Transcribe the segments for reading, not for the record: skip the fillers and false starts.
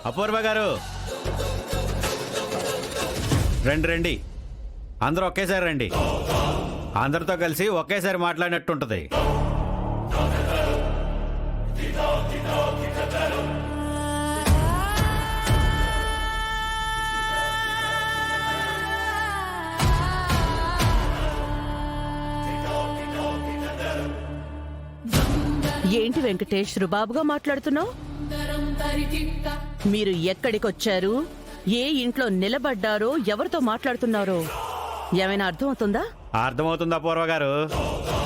అపూర్వ గారు రండి రండి, అందరూ ఒకేసారి రండి. అందరితో కలిసి ఒకేసారి మాట్లాడినట్టుంటది. ఏంటి వెంకటేష్ రుబాబుగా మాట్లాడుతున్నావు? మీరు ఎక్కడికొచ్చారు, ఏ ఇంట్లో నిలబడ్డారో, ఎవరితో మాట్లాడుతున్నారో ఏమైనా అర్థమవుతుందా? అర్థమవుతుందా అపూర్వ గారు?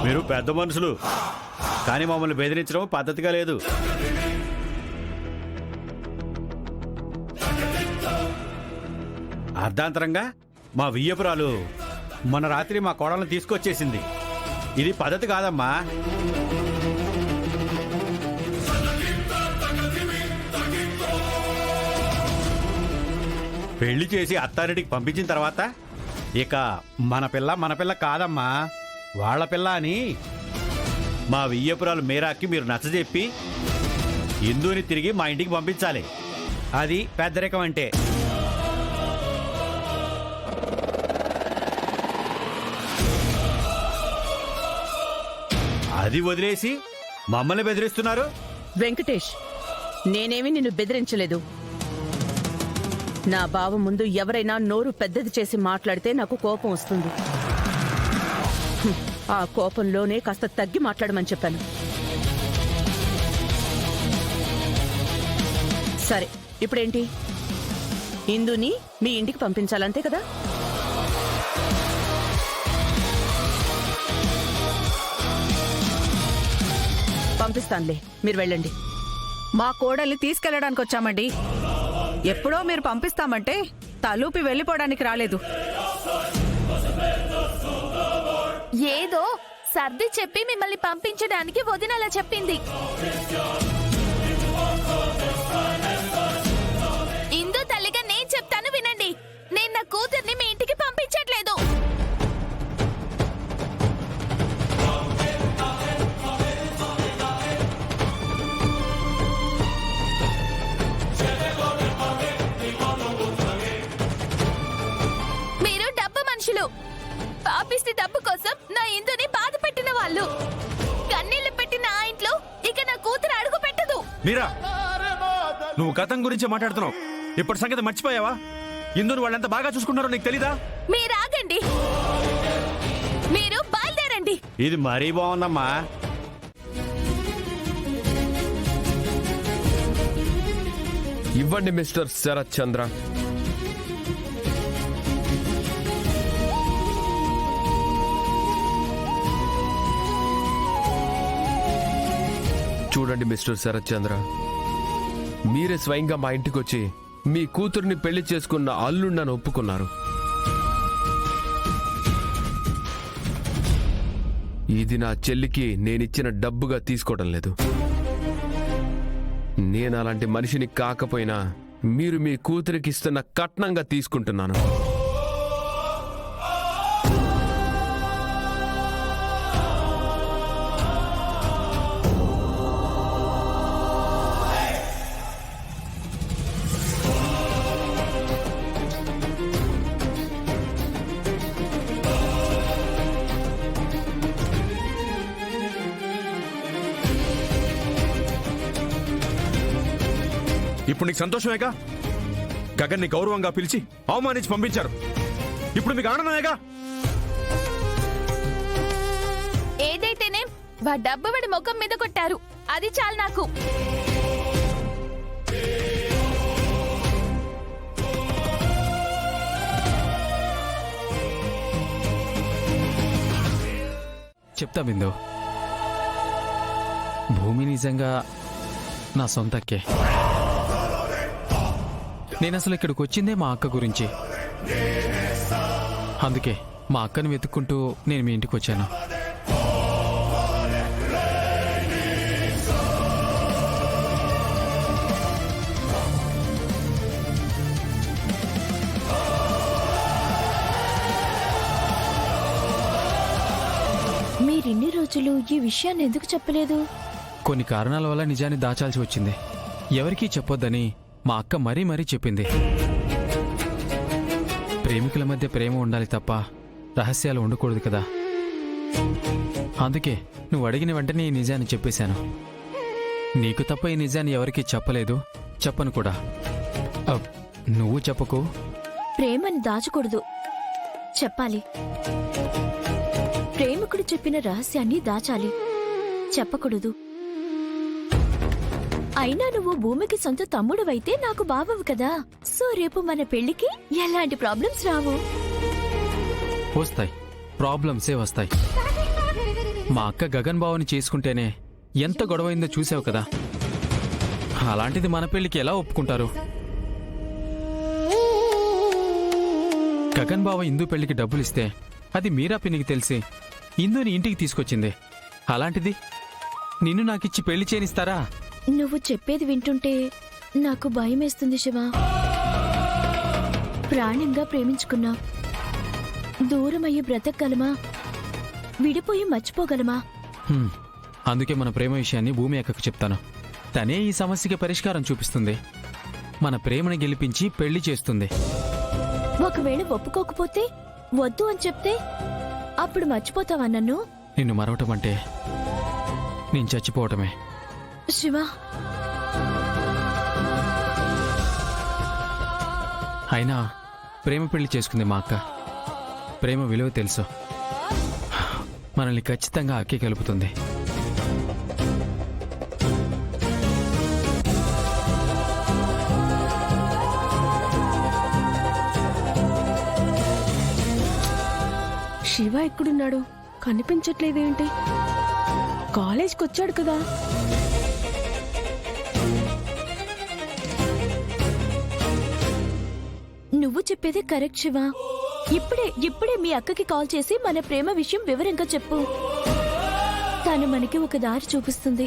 మీరు పెద్ద మనుషులు, కానీ మమ్మల్ని బెదిరించడం పద్ధతిగా లేదు. అర్ధాంతరంగా మా వియ్యపురాలు మొన్న రాత్రి మా కోడలను తీసుకొచ్చేసింది. ఇది పద్ధతి కాదమ్మా. పెళ్లి చేసి అత్తారింటికి పంపించిన తర్వాత ఇక మన పిల్ల కాదమ్మా, వాళ్ళ పిల్ల అని మా వియ్యపురాలు మీరాకి మీరు నచ్చజెప్పి ఇందుని తిరిగి మా ఇంటికి పంపించాలి. అది పెద్దరికం అంటే. అది వదిలేసి మమ్మల్ని బెదిరిస్తున్నారు. వెంకటేష్, నేనేమి నిన్ను బెదిరించలేదు. నా బావ ముందు ఎవరైనా నోరు పెద్దది చేసి మాట్లాడితే నాకు కోపం వస్తుంది. ఆ కోపంలోనే కాస్త తగ్గి మాట్లాడమని చెప్పాను. సరే, ఇప్పుడేంటి? ఇందుని మీ ఇంటికి పంపించాలంతే కదా? పంపిస్తానులే, మీరు వెళ్ళండి. మా కోడల్ని తీసుకెళ్లడానికి వచ్చామండి. ఎప్పుడో మీరు పంపిస్తామంటే తలూపి వెళ్ళిపోవడానికి రాలేదు. ఏదో సర్ది చెప్పి మిమ్మల్ని పంపించడానికి వదినలా చెప్పింది. ఇందు తల్లిగా నేను చెప్తాను వినండి. నేను నా కూతుర్ని మీ ఇంటికి పంపించట్లేదు. మీరు డబ్బు మనుషులు. పాపిస్తే డబ్బు కోసం నా ఇందుని బాధ పెట్టిన వాళ్ళు. కన్నీళ్లు పెట్టిన ఆ ఇంట్లో ఇక నా కూతురు అడుగు పెట్టదు. మీరా, నువ్వు గతం గురించి మాట్లాడుతున్నావు. ఇప్పుడు సంగతి మర్చిపోయావా? ఇందును వాళ్ళంతా బాగా చూసుకున్నారో నీకు తెలీదా? మీరు ఆగండి, మీరు బయలుదేరండి. ఇది మరీ బాగుందమ్మా. ఇవ్వండి మిస్టర్ శరత్ చంద్ర. చూడండి మిస్టర్ శరత్ చంద్ర, మీరే స్వయంగా మా ఇంటికి వచ్చి మీ కూతుర్ని పెళ్లి చేసుకున్న అల్లుండని ఒప్పుకున్నారు. ఇది నా చెల్లికి నేనిచ్చిన డబ్బుగా తీసుకోవడం లేదు. నేను అలాంటి మనిషిని కాకపోయినా మీరు మీ కూతురికి ఇస్తున్న కట్నంగా తీసుకుంటున్నాను. ఇప్పుడు నీకు సంతోషమేగా? గగన్ని గౌరవంగా పిలిచి అవమానించి పంపించారు. ఇప్పుడు మీకు ఆనందమేగా? ఏదైతేనే వా డబ్బు వాడి ముఖం మీద కొట్టారు, అది చాలు నాకు. చెప్తా బిందు, భూమి నిజంగా నా సొంతక్కే. నేను అసలు ఇక్కడికి వచ్చిందే మా అక్క గురించి. అందుకే మా అక్కని వెతుక్కుంటూ నేను మీ ఇంటికి వచ్చాను. మీరిన్ని రోజులు ఈ విషయాన్ని ఎందుకు చెప్పలేదు? కొన్ని కారణాల వల్ల నిజాన్ని దాచాల్సి వచ్చింది. ఎవరికీ చెప్పొద్దని మా అక్క మరీ మరీ చెప్పింది. ప్రేమికుల మధ్య ప్రేమ ఉండాలి తప్ప రహస్యాలు ఉండకూడదు కదా. అందుకే నువ్వు అడిగిన వెంటనే ఈ నిజాన్ని చెప్పేశాను. నీకు తప్ప ఈ నిజాన్ని ఎవరికీ చెప్పలేదు, చెప్పను కూడా. నువ్వు చెప్పకు. ప్రేమని దాచకూడదు, చెప్పాలి. ప్రేమికుడు చెప్పిన రహస్యాన్ని దాచాలి, చెప్పకూడదు. అయినా నువ్వు భూమికి సొంత తమ్ముడువైతే నాకు బావవు కదా. సో రేపు మన పెళ్లికి ఎలాంటి ప్రాబ్లమ్స్ రావు. వస్తాయి, ప్రాబ్లమ్సే వస్తాయి. మా అక్క గగన్ బావని చేసుకుంటేనే ఎంత గొడవైందో చూసావు కదా. అలాంటిది మన పెళ్లికి ఎలా ఒప్పుకుంటారు? గగన్ బావ ఇందు పెళ్లికి డబ్బులిస్తే అది మీరా పిన్నికి తెలిసి ఇందుని ఇంటికి తీసుకొచ్చింది. అలాంటిది నిన్ను నాకిచ్చి పెళ్లి చేయనిస్తారా? నువ్వు చెప్పేది వింటుంటే నాకు భయమేస్తుంది శివ. ప్రాణంగా ప్రేమించుకున్నా, దూరమయ్యి బ్రతకగలమా, విడిపోయి మర్చిపోగలమా? అందుకే మన ప్రేమ విషయాన్ని భూమి అక్కకు చెప్తాను. తనే ఈ సమస్యకి పరిష్కారం చూపిస్తుంది. మన ప్రేమను గెలిపించి పెళ్లి చేస్తుంది. ఒకవేళ ఒప్పుకోకపోతే, వద్దు అని చెప్తే అప్పుడు మర్చిపోతావా నన్ను? నిన్ను మరవటం అంటే నేను చచ్చిపోవటమే. శివ, అయినా ప్రేమ పెళ్లి చేసుకుంది మా అక్క. ప్రేమ విలువ తెలుసు. మనల్ని ఖచ్చితంగా అక్కే కలుపుతుంది. శివ ఎక్కడున్నాడు? కనిపించట్లేదేంటి? కాలేజ్కి వచ్చాడు కదా. నువ్వు చెప్పేదే కరెక్ట్ శివ. ఇప్పుడే మీ అక్కకి కాల్ చేసి మన ప్రేమ విషయం వివరంగా చెప్పు. తను మనకి ఒక దారి చూపిస్తుంది.